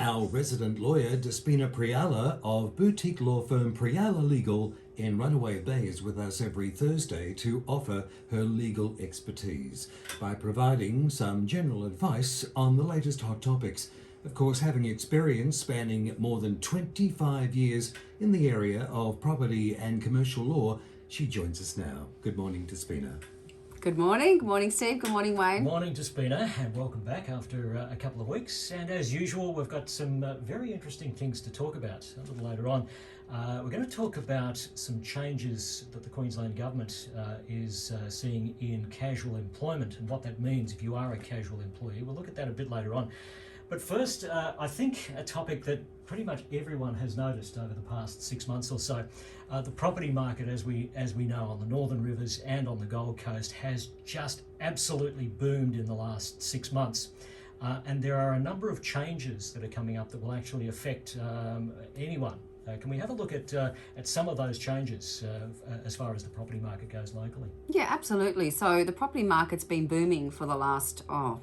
Our resident lawyer, Despina Priala of boutique law firm Priala Legal in Runaway Bay, is with us every Thursday to offer her legal expertise by providing some general advice on the latest hot topics. Of course, having experience spanning more than 25 years in the area of property and commercial law, she joins us now. Good morning, Despina. Good morning. Good morning, Steve. Good morning, Wayne. Morning, Despina, and welcome back after a couple of weeks. And as usual, we've got some very interesting things to talk about a little later on. We're going to talk about some changes that the Queensland Government is seeing in casual employment and what that means if you are a casual employee. We'll look at that a bit later on. But first, I think a topic that pretty much everyone has noticed over the past 6 months or so, the property market, as we know, on the Northern Rivers and on the Gold Coast has just absolutely boomed in the last 6 months. And there are a number of changes that are coming up that will actually affect anyone. Can we have a look at some of those changes as far as the property market goes locally? Yeah, absolutely. So the property market's been booming for the last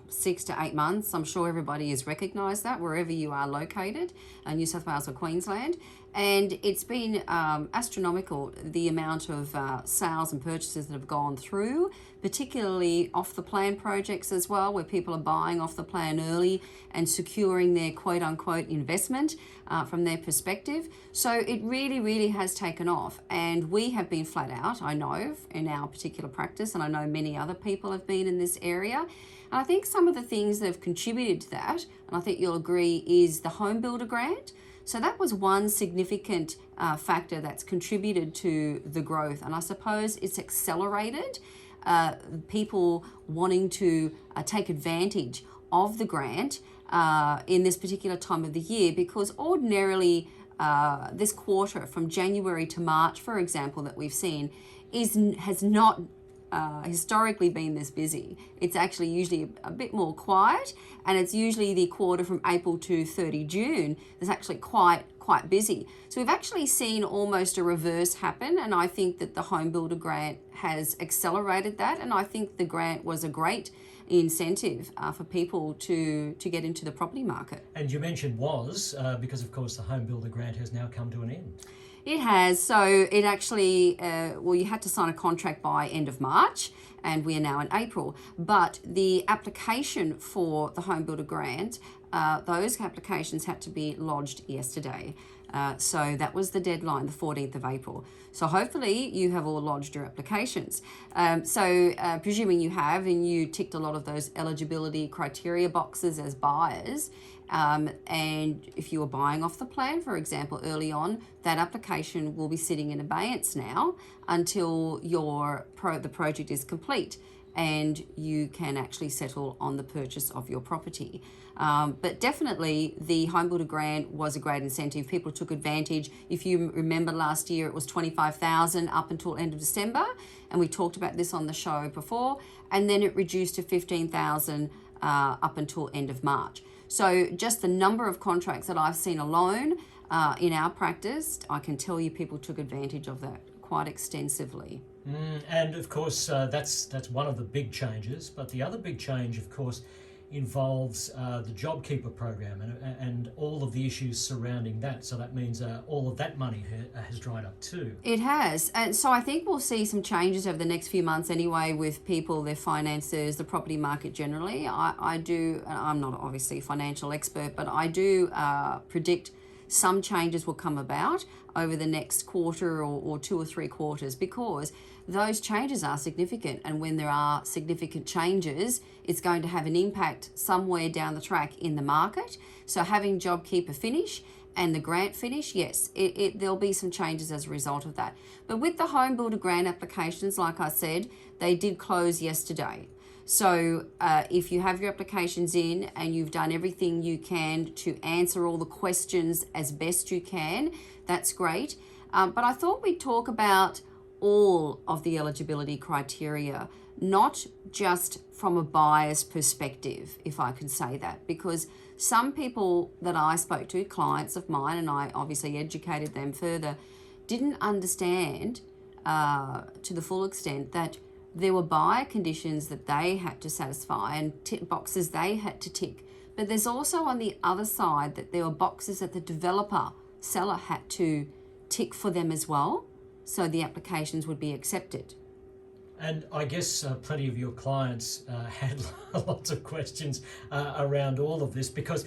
6 to 8 months. I'm sure everybody has recognised that wherever you are located, New South Wales or Queensland. And it's been astronomical, the amount of sales and purchases that have gone through, particularly off the plan projects as well, where people are buying off the plan early and securing their quote unquote investment from their perspective. So it really, really has taken off. And we have been flat out, I know, in our particular practice, and I know many other people have been in this area. And I think some of the things that have contributed to that, and I think you'll agree, is the Home Builder Grant. So that was one significant factor that's contributed to the growth. And I suppose it's accelerated people wanting to take advantage of the grant in this particular time of the year, because ordinarily this quarter from January to March, for example, that we've seen has not historically been this busy. It's actually usually a bit more quiet, and it's usually the quarter from April to 30 June that's actually quite busy. So we've actually seen almost a reverse happen, and I think that the Home Builder Grant has accelerated that, and I think the grant was a great incentive for people to get into the property market. And you mentioned because of course the Home Builder Grant has now come to an end. It has. So it actually, you had to sign a contract by end of March, and we are now in April. But the application for the Home Builder Grant, those applications had to be lodged yesterday. So that was the deadline, the 14th of April. So hopefully you have all lodged your applications. Presuming you have, and you ticked a lot of those eligibility criteria boxes as buyers, and if you were buying off the plan, for example, early on, that application will be sitting in abeyance now until the project is complete and you can actually settle on the purchase of your property. But definitely the Home Builder Grant was a great incentive. People took advantage. If you remember last year, it was $25,000 up until end of December, and we talked about this on the show before, and then it reduced to $15,000 up until end of March. So just the number of contracts that I've seen alone in our practice, I can tell you people took advantage of that quite extensively. And of course, that's one of the big changes. But the other big change, of course, involves the JobKeeper program and all of the issues surrounding that. So that means all of that money has dried up too. It has. And so I think we'll see some changes over the next few months anyway with people, their finances, the property market generally. I do, I'm not obviously a financial expert, but I do predict some changes will come about over the next quarter or 2 or 3 quarters, because those changes are significant, and when there are significant changes, it's going to have an impact somewhere down the track in the market. So having JobKeeper finish and the grant finish, yes, there'll be some changes as a result of that. But with the Home Builder Grant applications, like I said, they did close yesterday. So if you have your applications in and you've done everything you can to answer all the questions as best you can, that's great. But I thought we'd talk about all of the eligibility criteria, not just from a buyer's perspective, if I can say that, because some people that I spoke to, clients of mine, and I obviously educated them further, didn't understand to the full extent that there were buyer conditions that they had to satisfy and tick boxes they had to tick But there's also on the other side that there were boxes that the seller had to tick for them as well, so the applications would be accepted. And I guess plenty of your clients had lots of questions around all of this, because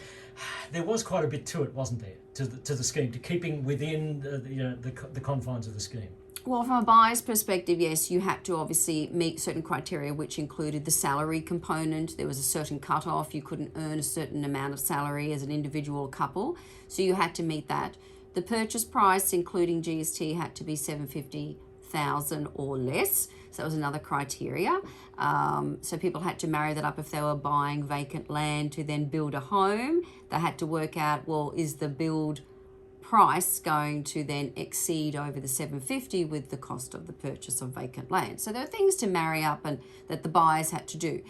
there was quite a bit to it, wasn't there, to the scheme, to keeping within the confines of the scheme. Well, from a buyer's perspective, yes, you had to obviously meet certain criteria, which included the salary component. There was a certain cutoff. You couldn't earn a certain amount of salary as an individual couple, so you had to meet that. The purchase price, including GST, had to be $750,000 or less. So that was another criteria. So people had to marry that up if they were buying vacant land to then build a home. They had to work out, well, is the build price going to then exceed over the 750 with the cost of the purchase of vacant land. So there are things to marry up and that the buyers had to do.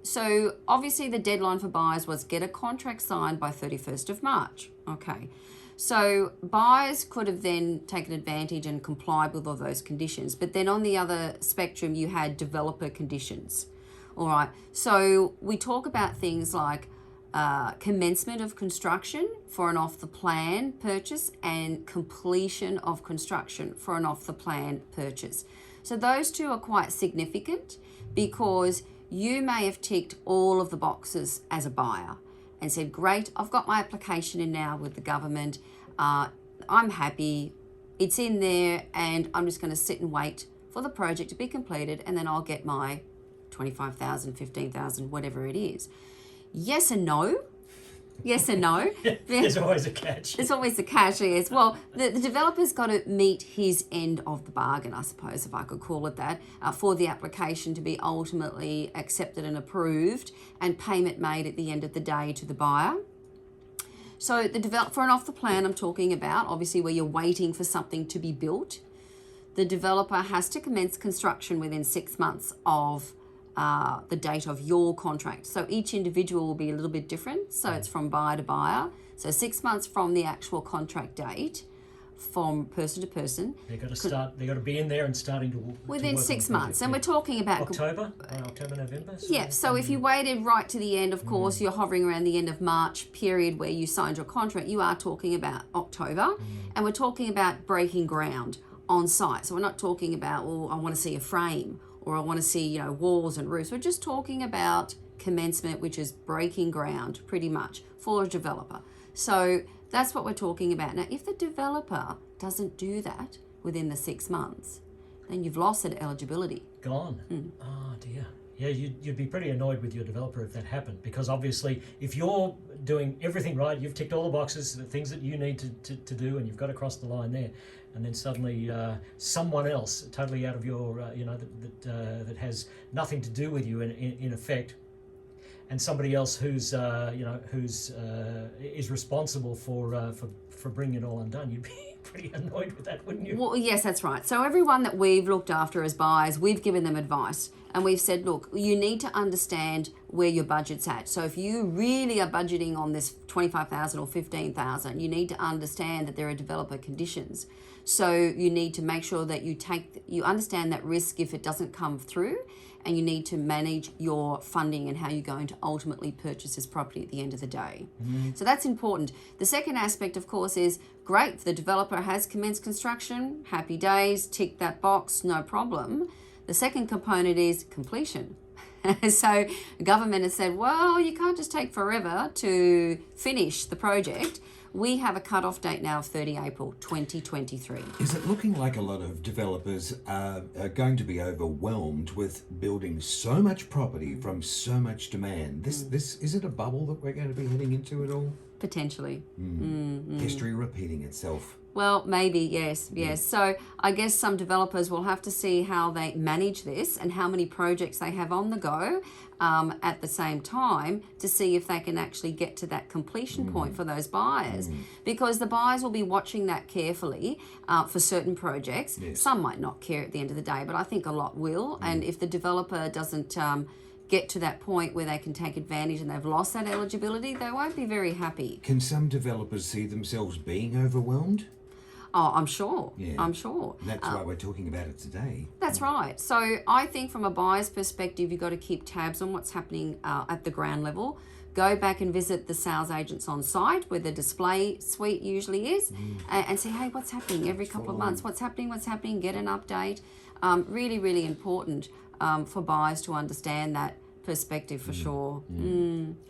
So obviously the deadline for buyers was get a contract signed by 31st of March. Okay. So buyers could have then taken advantage and complied with all those conditions. But then on the other spectrum, you had developer conditions. All right. So we talk about things like commencement of construction for an off-the-plan purchase and completion of construction for an off-the-plan purchase. So those two are quite significant because you may have ticked all of the boxes as a buyer and said, great, I've got my application in now with the government. I'm happy, it's in there, and I'm just going to sit and wait for the project to be completed, and then I'll get my $25,000, $15,000, whatever it is. Yes and no. Yes and no. There's always a catch. There's always the catch, yes. Well, the developer's got to meet his end of the bargain, I suppose, if I could call it that, for the application to be ultimately accepted and approved and payment made at the end of the day to the buyer. So for an off-the-plan I'm talking about, obviously where you're waiting for something to be built, the developer has to commence construction within 6 months of the date of your contract. So each individual will be a little bit different. So it's from buyer to buyer. So 6 months from the actual contract date, from person to person. They've got to start. They've got to be in there and starting to within to work 6 on the months. project. And we're talking about October, November. Yeah, so if you waited right to the end, of course, you're hovering around the end of March period where you signed your contract, you are talking about October. And we're talking about breaking ground on site. So we're not talking about, well, I want to see a frame or I want to see, walls and roofs. We're just talking about commencement, which is breaking ground pretty much for a developer. So that's what we're talking about. Now, if the developer doesn't do that within the 6 months, then you've lost that eligibility. Gone. Oh dear. Yeah, you'd be pretty annoyed with your developer if that happened, because obviously if you're doing everything right, you've ticked all the boxes, the things that you need to do, and you've got to cross the line there, and then suddenly someone else, totally out of your, that has nothing to do with you in effect, and somebody else who's is responsible for bringing it all undone, you'd be pretty annoyed with that, wouldn't you? Well, yes, that's right. So everyone that we've looked after as buyers, we've given them advice and we've said, look, you need to understand where your budget's at. So if you really are budgeting on this $25,000 or $15,000, you need to understand that there are developer conditions. So you need to make sure that you understand that risk if it doesn't come through, and you need to manage your funding and how you're going to ultimately purchase this property at the end of the day. So that's important. The second aspect, of course, is great. The developer has commenced construction, happy days, tick that box, no problem. The second component is completion. So the government has said, well, you can't just take forever to finish the project. We have a cut-off date now of 30 April 2023. Is it looking like a lot of developers are going to be overwhelmed with building so much property from so much demand? This is it a bubble that we're going to be heading into at all? Potentially. History repeating itself. Well, maybe, yes. So I guess some developers will have to see how they manage this and how many projects they have on the go at the same time to see if they can actually get to that completion point for those buyers. Because the buyers will be watching that carefully for certain projects. Yes. Some might not care at the end of the day, but I think a lot will. And if the developer doesn't get to that point where they can take advantage and they've lost that eligibility, they won't be very happy. Can some developers see themselves being overwhelmed? Oh, I'm sure. Yeah. I'm sure. That's why we're talking about it today. That's right. So I think from a buyer's perspective, you've got to keep tabs on what's happening at the ground level, go back and visit the sales agents on site where the display suite usually is, and say, hey, what's happening every couple of months? What's happening? Get an update. Really, really important for buyers to understand that perspective for sure.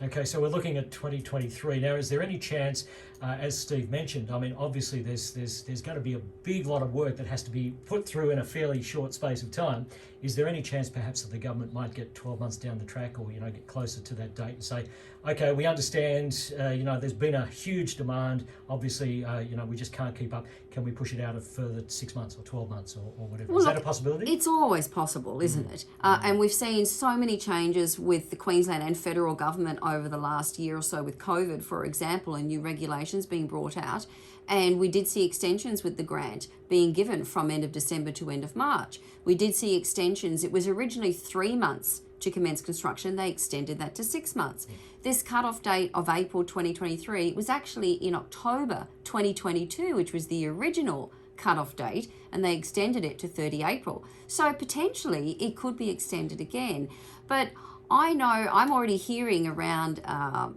Okay, so we're looking at 2023 now. Is there any chance, as Steve mentioned, I mean, obviously there's going to be a big lot of work that has to be put through in a fairly short space of time. Is there any chance perhaps that the government might get 12 months down the track, or get closer to that date and say, okay, we understand, there's been a huge demand. Obviously, we just can't keep up. Can we push it out a further 6 months or 12 months or whatever? Well, Is look, that a possibility? It's always possible, isn't it? And we've seen so many changes with the Queensland and federal government over the last year or so with COVID, for example, and new regulations being brought out. And we did see extensions with the grant being given from end of December to end of March. We did see extensions. It was originally 3 months to commence construction. They extended that to 6 months. This cut-off date of April 2023 was actually in October 2022, which was the original cut-off date, and they extended it to 30 April. So potentially it could be extended again. But I know I'm already hearing around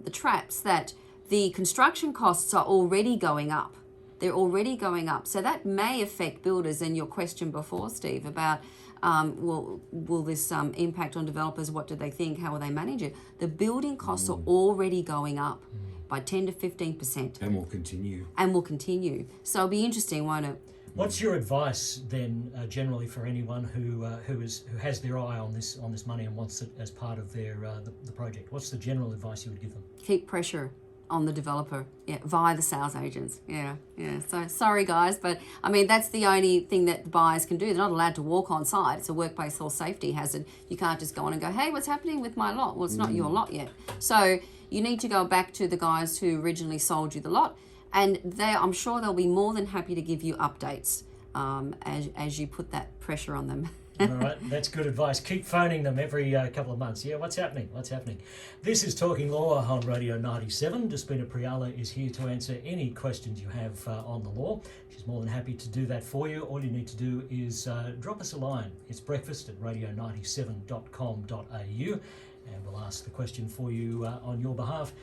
the traps that the construction costs are already going up. They're already going up. So that may affect builders. And your question before, Steve, about will this impact on developers? What do they think? How will they manage it? The building costs are already going up by 10 to 15%. And will continue. And will continue. So it'll be interesting, won't it? What's your advice then, generally, for anyone who has their eye on this money and wants it as part of their the project? What's the general advice you would give them? Keep pressure on the developer, via the sales agents. So sorry guys, but I mean that's the only thing that the buyers can do. They're not allowed to walk on site. It's a workplace health safety hazard. You can't just go on and go, hey, what's happening with my lot? Well, it's not your lot yet. So you need to go back to the guys who originally sold you the lot, and I'm sure they'll be more than happy to give you updates as you put that pressure on them. All right, that's good advice. Keep phoning them every couple of months. Yeah, what's happening? This is Talking Law on Radio 97. Despina Priala is here to answer any questions you have on the law. She's more than happy to do that for you. All you need to do is drop us a line. It's breakfast@radio97.com.au, and we'll ask the question for you on your behalf.